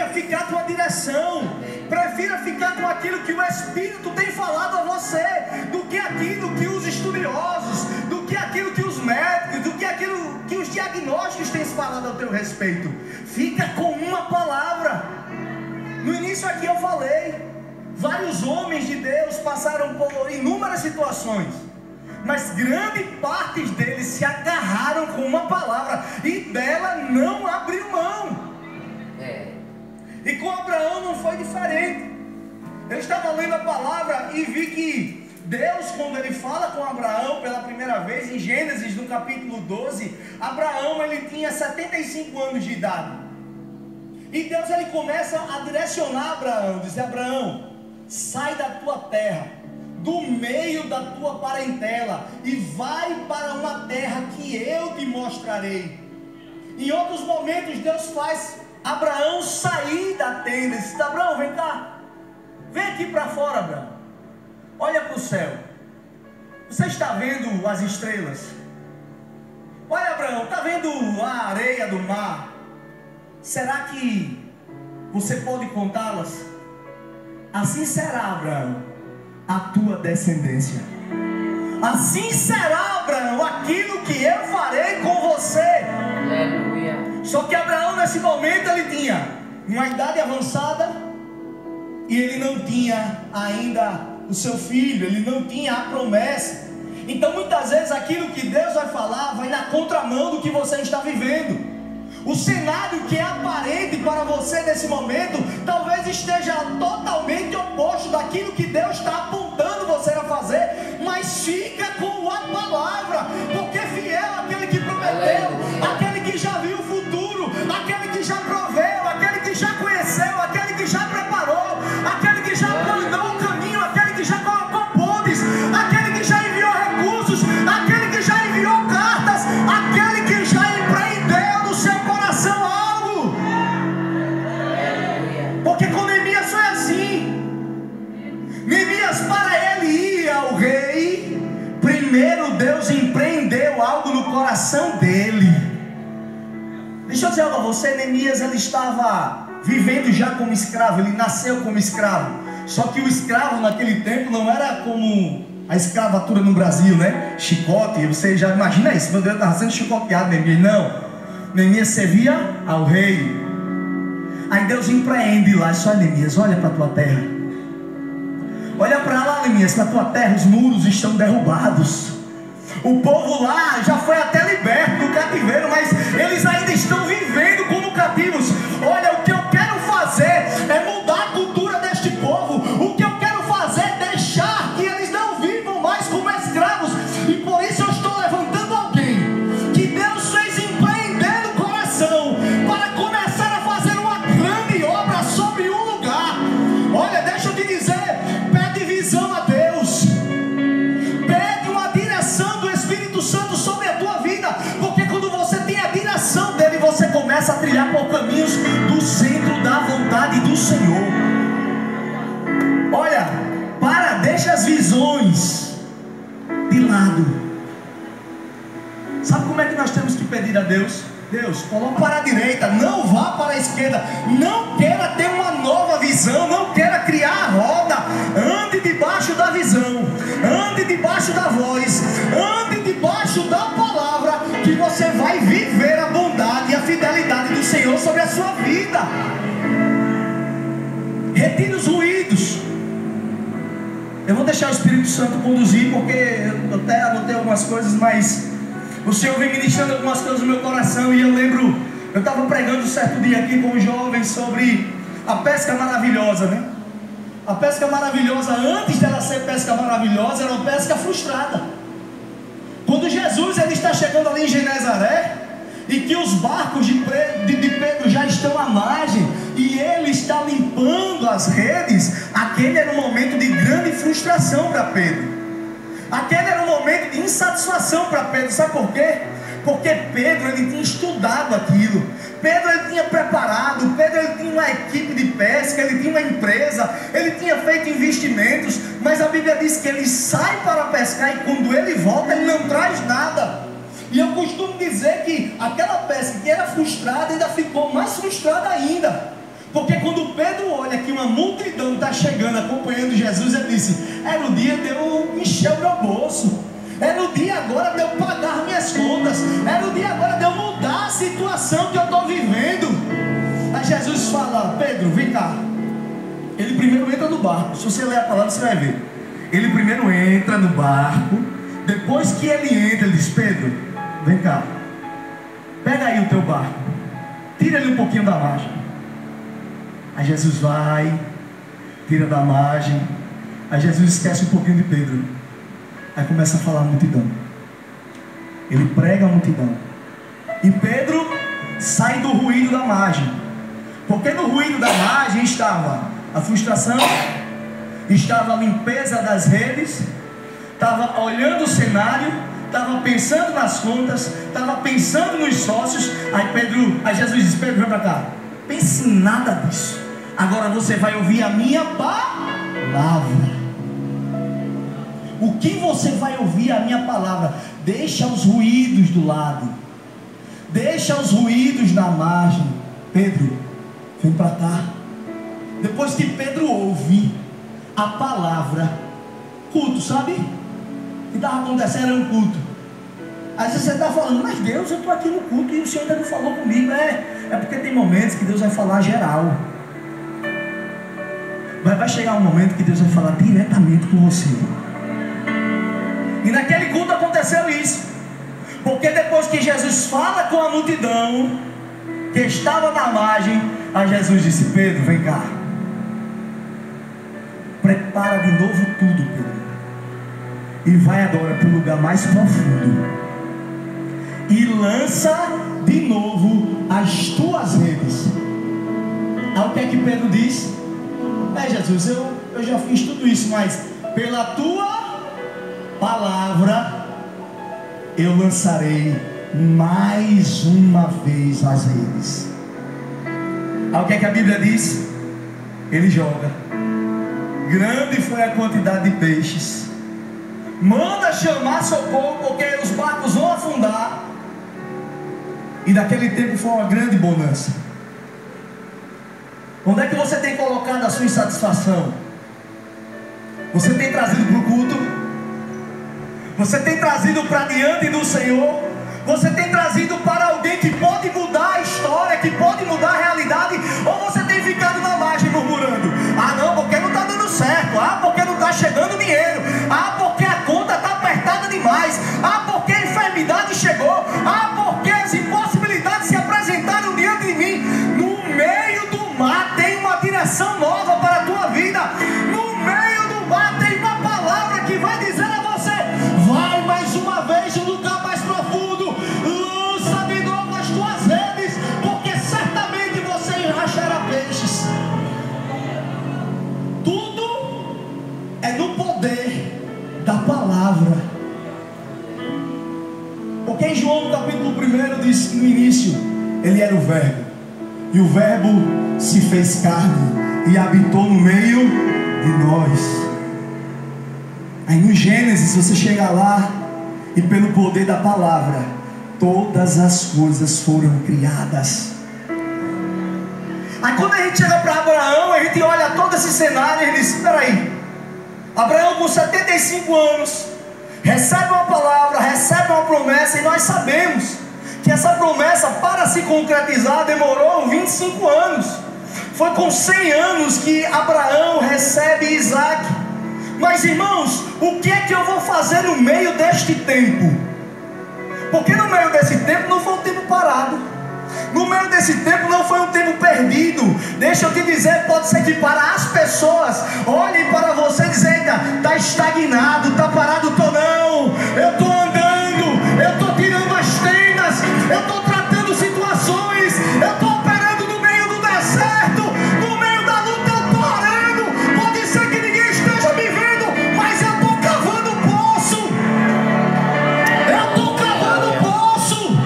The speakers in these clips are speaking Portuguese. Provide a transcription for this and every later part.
ficar com a direção, prefira ficar com aquilo que o Espírito tem falado a você, do que aquilo que os estudiosos, do que aquilo que os médicos, do que aquilo que os diagnósticos têm falado ao teu respeito. Fica com uma palavra. No início aqui eu falei, vários homens de Deus passaram por inúmeras situações, mas grande parte deles se agarraram com uma palavra e dela não abriu mão. E com Abraão não foi diferente. Eu estava lendo a palavra e vi que Deus, quando ele fala com Abraão pela primeira vez, em Gênesis, no capítulo 12, Abraão ele tinha 75 anos de idade. E Deus ele começa a direcionar Abraão, dizer: Abraão, sai da tua terra, do meio da tua parentela, e vai para uma terra que eu te mostrarei. Em outros momentos Deus faz Abraão sair da tenda. Ele diz: Abraão, vem cá, vem aqui para fora, Abraão, olha para o céu, você está vendo as estrelas? Olha, Abraão, está vendo a areia do mar? Será que você pode contá-las? Assim será, Abraão, a tua descendência. Assim será, Abraão, aquilo que eu farei com você. Aleluia. Só que Abraão nesse momento ele tinha uma idade avançada e ele não tinha ainda o seu filho, ele não tinha a promessa. Então muitas vezes aquilo que Deus vai falar vai na contramão do que você está vivendo. O cenário que é aparente para você nesse momento talvez esteja totalmente oposto daquilo que Deus está apontando você a fazer, mas fica com a palavra, porque fiel aquele que prometeu, aquele que já viu o futuro, aquele que já proveu, aquele que já conheceu, aquele que já preparou, aquele que já planou o caminho, aquele que já colocou pontes, aquele que já enviou recursos, aquele que já enviou cartas, aquele que já empreendeu no seu coração algo. Porque com Neemias foi assim. Neemias, para ele ir ao rei, primeiro Deus empreendeu algo no coração dele. Deixa eu dizer algo a você. Neemias ele estava vivendo já como escravo, ele nasceu como escravo. Só que o escravo naquele tempo não era como a escravatura no Brasil, né? Chicote, você já imagina isso, meu Deus, estava sendo chicoteado, Neemias. Não, Neemias servia ao rei. Aí Deus empreende lá, só Neemias, olha para a tua terra. Olha para lá, Neemias, para a tua terra os muros estão derrubados. O povo lá já foi até liberto do cativeiro, mas eles ainda estão vivendo como cativos. Olha, o que eu quero fazer é mudar a cultura deste povo. O que eu quero fazer é deixar que eles não vivam mais como escravos. E por isso eu estou levantando alguém que Deus fez empreender no coração para começar a fazer uma grande obra sobre um lugar. Olha, deixa eu te dizer, pede visão a Deus, pede uma direção do Espírito Santo sobre a tua vida, porque quando você tem a direção dele, você começa a trilhar por caminhos do centro da vontade do Senhor. Olha, deixa as visões de lado. Sabe como é que nós temos que pedir a Deus? Deus, coloca para a direita, não vá para a esquerda. Não queira ter uma nova visão, não queira criar a roda. Ande debaixo da visão, ande debaixo da voz, ande debaixo da palavra, que você vai viver a bondade e a fidelidade do Senhor sobre a sua vida. Retire os ruídos. Eu vou deixar o Espírito Santo conduzir, porque eu até anotei algumas coisas, mas o Senhor vem ministrando algumas coisas no meu coração. E eu lembro, eu estava pregando um certo dia aqui com os jovens sobre a pesca maravilhosa, né? A pesca maravilhosa, antes dela ser pesca maravilhosa, era uma pesca frustrada. Quando Jesus ele está chegando ali em Genezaré, e que os barcos de Pedro já estão à margem, e ele está limpando as redes, aquele era um momento de grande frustração para Pedro. Aquele era um momento de insatisfação para Pedro. Sabe por quê? Porque Pedro ele tinha estudado aquilo. Pedro ele tinha preparado. Pedro ele tinha uma equipe de pesca. Ele tinha uma empresa. Ele tinha feito investimentos. Mas a Bíblia diz que ele sai para pescar, e quando ele volta ele não traz nada. E eu costumo dizer que aquela pesca que era frustrada ainda ficou mais frustrada ainda, Porque quando Pedro olha que uma multidão está chegando, acompanhando Jesus, ele disse: era o dia de eu encher o meu bolso, era o dia agora de eu pagar minhas contas, era o dia agora de eu mudar a situação que eu estou vivendo. Aí Jesus fala: Pedro, vem cá. Ele primeiro entra no barco. Se você ler a palavra, você vai ver. Ele primeiro entra no barco. Depois que ele entra, ele diz: Pedro, vem cá, pega aí o teu barco, tira ele um pouquinho da margem. Aí Jesus vai, tira da margem. Aí Jesus esquece um pouquinho de Pedro. Aí começa a falar a multidão. Ele prega a multidão. E Pedro sai do ruído da margem. Porque no ruído da margem estava a frustração, estava a limpeza das redes, estava olhando o cenário, estava pensando nas contas, estava pensando nos sócios. Aí Jesus diz: Pedro, vem para cá, pense em nada disso. Agora você vai ouvir a minha palavra. O que você vai ouvir? A minha palavra. Deixa os ruídos do lado, deixa os ruídos na margem. Pedro, vem para cá. Depois que Pedro ouve a palavra, culto, sabe? O que estava acontecendo era um culto. Às vezes você está falando: mas Deus, eu estou aqui no culto e o Senhor ainda não falou comigo. É porque tem momentos que Deus vai falar geral. Vai chegar um momento que Deus vai falar diretamente com você. E naquele culto aconteceu isso. Porque depois que Jesus fala com a multidão que estava na margem, aí Jesus disse: Pedro, vem cá, prepara de novo tudo, Pedro, e vai agora para o lugar mais profundo e lança de novo as tuas redes. Aí o que é que Pedro diz? Jesus, eu já fiz tudo isso, mas pela tua palavra eu lançarei mais uma vez as redes. Aí o que é que a Bíblia diz? Ele joga. Grande foi a quantidade de peixes. Manda chamar socorro, porque os barcos vão afundar. E naquele tempo foi uma grande bonança. Onde é que você tem colocado a sua insatisfação? Você tem trazido para o culto? Você tem trazido para diante do Senhor? Você tem trazido para alguém que pode mudar a história, que pode mudar a realidade? Ou você tem ficado na margem murmurando: ah não, porque não está dando certo, ah porque não está chegando dinheiro, ah porque a conta está apertada demais, ah porque a enfermidade chegou, ah porque as impossibilidades se apresentaram diante de mim. No meio do mar tem uma direção nova para a tua vida. No meio do mar tem uma palavra que vai dizer a você: vai mais uma vez no lugar mais profundo, lança de novo as tuas redes, porque certamente você rachará peixes. Tudo é no poder da palavra. Porque em João no capítulo 1 diz no início: ele era o verbo, e o verbo se fez carne e habitou no meio de nós. Aí no Gênesis você chega lá, e pelo poder da palavra todas as coisas foram criadas. Aí quando a gente chega para Abraão, a gente olha todo esse cenário e diz: espera aí, Abraão com 75 anos recebe uma palavra, recebe uma promessa, e nós sabemos que essa promessa, para se concretizar, demorou 25 anos. Foi com 100 anos que Abraão recebe Isaac. Mas irmãos, o que é que eu vou fazer no meio deste tempo? Porque no meio desse tempo não foi um tempo parado. No meio desse tempo não foi um tempo perdido. Deixa eu te dizer, pode ser que para as pessoas olhem para você e dizem: está estagnado, está parado. Não, eu estou andando, eu estou tirando as tendas, eu estou tratando situações, eu estou operando no meio do deserto, no meio da luta eu estou orando. Pode ser que ninguém esteja me vendo, mas eu estou cavando poço. Eu estou cavando poço,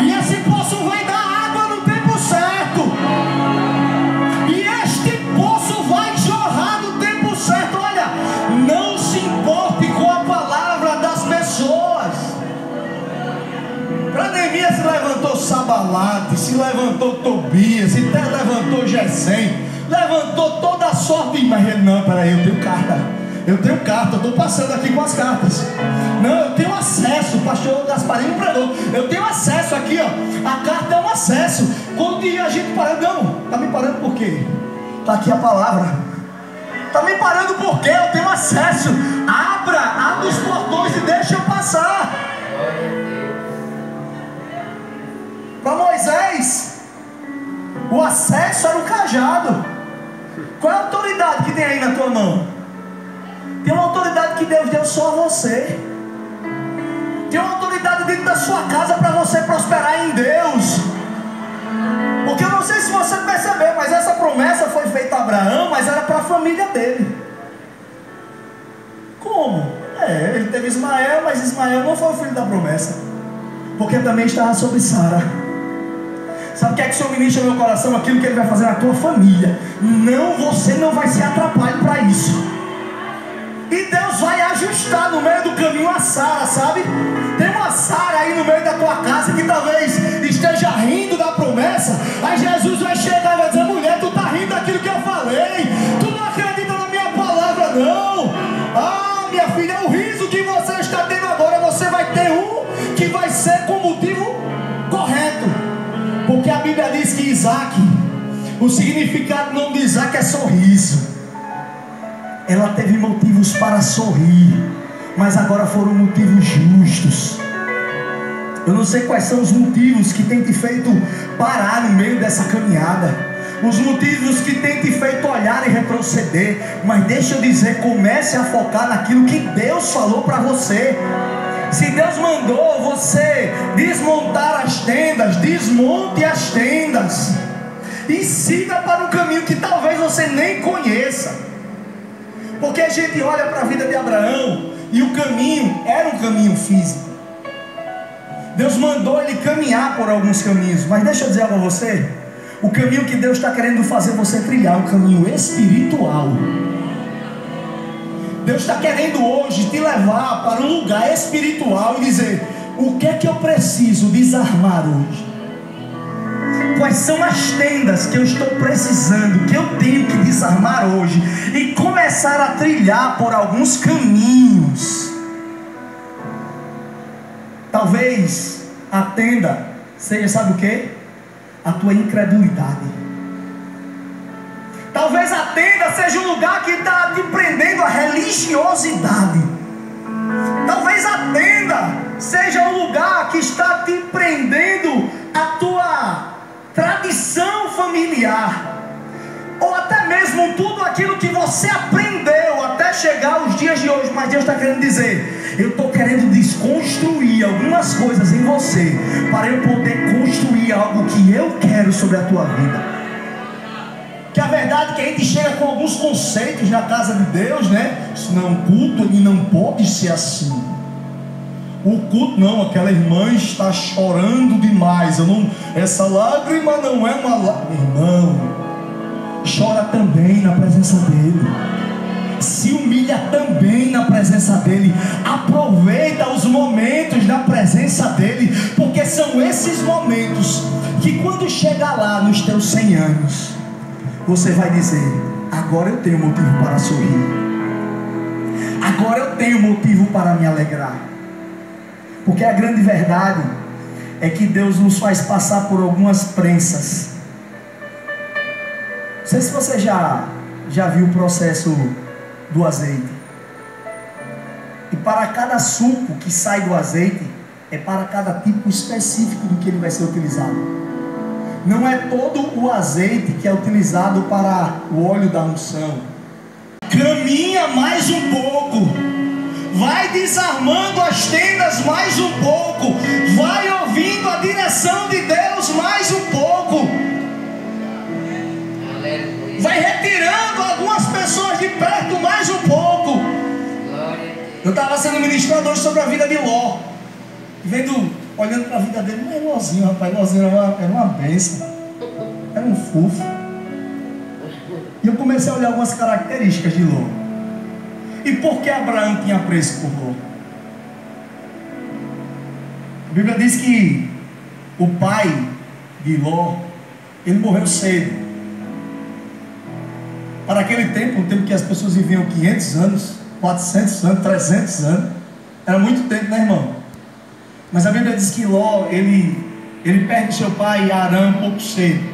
e esse poço vai dar água no tempo certo, e este poço vai jorrar no tempo certo. Olha, não se importe com a palavra das pessoas. Para Neemias se levantou sabalate, se se levantou Tobias, se levantou Gesem, levantou toda a sorte. Mas ele, não, peraí, eu tenho carta, eu estou passando aqui com as cartas. Não, eu tenho acesso. O pastor Gasparinho pregou, eu tenho acesso aqui, ó. A carta é um acesso. Quando a gente para, não, está me parando por quê? Está aqui a palavra. Está me parando por quê? Eu tenho acesso. Abra os portões e deixa eu passar. Para Moisés, o acesso era o cajado. Qual é a autoridade que tem aí na tua mão? Tem uma autoridade que Deus deu só a você. Tem uma autoridade dentro da sua casa para você prosperar em Deus. Porque eu não sei se você percebeu, mas essa promessa foi feita a Abraão, mas era para a família dele. Como? Ele teve Ismael, mas Ismael não foi o filho da promessa, porque também estava sobre Sara. Sabe o que é que o Senhor ministra no meu coração? Aquilo que Ele vai fazer na tua família. Não, você não vai ser atrapalhado para isso. E Deus vai ajustar no meio do caminho a Sara, sabe? Tem uma Sara aí no meio da tua casa que talvez esteja rindo da promessa. Aí Jesus vai chegar e vai dizer: mulher, tu está rindo daquilo que eu falei. Tu não acredita na minha palavra, não. Ah, minha filha, o riso que você está tendo agora, você vai ter um que vai ser com motivo correto. Porque a Bíblia diz que Isaac, o significado do nome de Isaac é sorriso. Ela teve motivos para sorrir, mas agora foram motivos justos. Eu não sei quais são os motivos que tem te feito parar no meio dessa caminhada, os motivos que tem te feito olhar e retroceder. Mas deixa eu dizer, comece a focar naquilo que Deus falou para você. Se Deus mandou você desmontar as tendas, desmonte as tendas e siga para um caminho que talvez você nem conheça. Porque a gente olha para a vida de Abraão e o caminho era um caminho físico. Deus mandou ele caminhar por alguns caminhos, mas deixa eu dizer algo a você: o caminho que Deus está querendo fazer você trilhar é um caminho espiritual. Deus está querendo hoje te levar para um lugar espiritual e dizer: o que é que eu preciso desarmar hoje? Quais são as tendas que eu estou precisando, que eu tenho que desarmar hoje, e começar a trilhar por alguns caminhos. Talvez a tenda seja, sabe o que? A tua incredulidade. Talvez a tenda seja um lugar que está te prendendo a religiosidade. Talvez a tenda seja um lugar que está te prendendo a tua tradição familiar, ou até mesmo tudo aquilo que você aprendeu até chegar aos dias de hoje. Mas Deus está querendo dizer: eu estou querendo desconstruir algumas coisas em você, para eu poder construir algo que eu quero sobre a tua vida. Que a verdade é que a gente chega com alguns conceitos na casa de Deus, né? Não, o culto ele não pode ser assim. O culto não, aquela irmã está chorando demais. Essa lágrima não é uma lágrima. Irmão, chora também na presença dele. Se humilha também na presença dele. Aproveita os momentos na presença dele, porque são esses momentos que quando chegar lá nos teus 100 anos, você vai dizer: agora eu tenho motivo para sorrir, agora eu tenho motivo para me alegrar. Porque a grande verdade é que Deus nos faz passar por algumas prensas. Não sei se você já viu o processo do azeite. E para cada suco que sai do azeite, é para cada tipo específico do que ele vai ser utilizado. Não é todo o azeite que é utilizado para o óleo da unção. Caminha mais um pouco. Vai desarmando as tendas mais um pouco. Vai ouvindo a direção de Deus mais um pouco. Vai retirando algumas pessoas de perto mais um pouco. Eu estava sendo ministrado hoje sobre a vida de Ló, olhando para a vida dele. Mas Lózinho, rapaz, Lózinho era uma bênção, era um fofo. E eu comecei a olhar algumas características de Ló. E por que Abraão tinha apreço por Ló? A Bíblia diz que o pai de Ló, ele morreu cedo. Para aquele tempo, o tempo que as pessoas viviam 500 anos, 400 anos, 300 anos, era muito tempo, né, irmão? Mas a Bíblia diz que Ló, ele perde seu pai Arã um pouco cedo.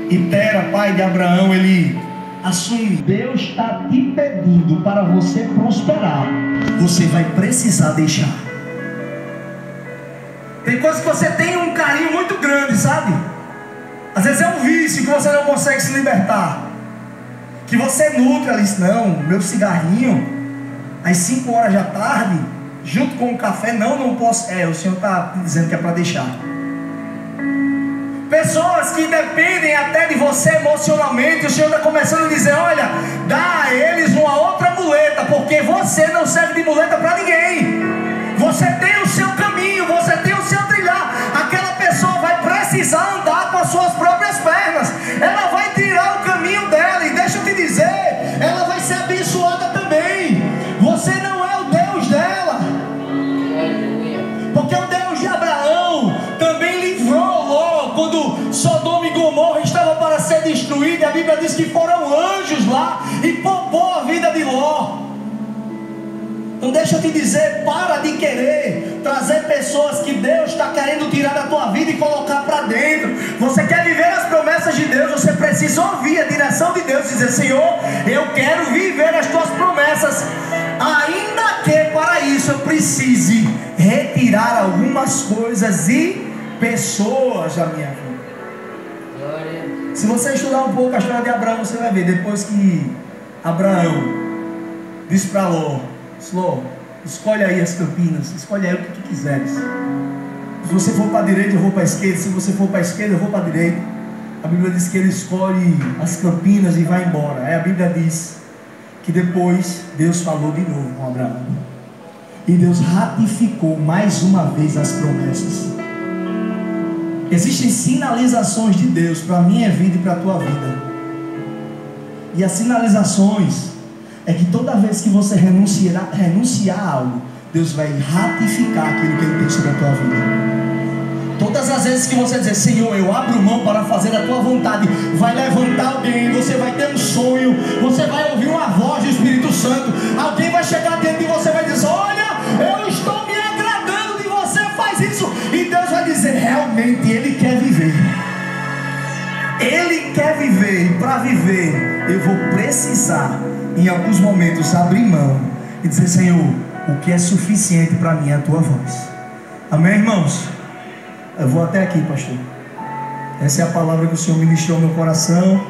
E Tera, pai de Abraão, ele assume: Deus está te pedindo para você prosperar, você vai precisar deixar. Tem coisas que você tem um carinho muito grande, sabe? Às vezes é um vício que você não consegue se libertar, que você nutre ali. Não, meu cigarrinho às 5 horas da tarde, junto com o café, não posso. O Senhor está dizendo que é para deixar. Pessoas que dependem até de você emocionalmente, o Senhor está começando a dizer: olha, dá a eles uma outra muleta, porque você não serve de muleta para ninguém. Você tem o seu caminho, você tem o seu trilhar. Aquela pessoa vai precisar andar com as suas próprias pernas. Ela vai tirar o caminho dela, e deixa eu te dizer, ela vai ser abençoada também. Você não é o Deus dela, porque o Deus de Abraão também livrou Ló quando Sodoma e Gomorra estava para ser destruída. A Bíblia diz que foram anjos lá e poupou a vida de Ló. Então deixa eu te dizer, para de querer trazer pessoas que Deus está querendo tirar da tua vida e colocar para dentro. Você quer viver as promessas de Deus, você precisa ouvir a direção de Deus e dizer: Senhor, eu quero viver as tuas promessas, ainda que para isso eu precise retirar algumas coisas e pessoas da minha vida. Glória. Se você estudar um pouco a história de Abraão, você vai ver, depois que Abraão disse para Ló: escolhe aí as campinas, escolhe aí o que tu quiseres. Se você for para a direita, eu vou para a esquerda. Se você for para a esquerda, eu vou para a direita. A Bíblia diz que ele escolhe as campinas e vai embora. Aí a Bíblia diz que depois Deus falou de novo com Abraão, e Deus ratificou mais uma vez as promessas. Existem sinalizações de Deus para a minha vida e para a tua vida. E as sinalizações é que toda vez que você renunciar a algo, Deus vai ratificar aquilo que Ele tem sobre a tua vida. Todas as vezes que você dizer: Senhor, eu abro mão para fazer a tua vontade, vai levantar alguém, você vai ter um sonho, você vai ouvir uma voz do Espírito Santo, alguém vai chegar dentro de você e vai dizer: olha, eu estou me agradando de você, faz isso. E Deus vai dizer: realmente Ele quer viver. Ele quer viver, e para viver eu vou precisar em alguns momentos abrir mão e dizer: Senhor, o que é suficiente para mim é a tua voz. Amém, irmãos? Eu vou até aqui, pastor. Essa é a palavra que o Senhor ministrou no meu coração.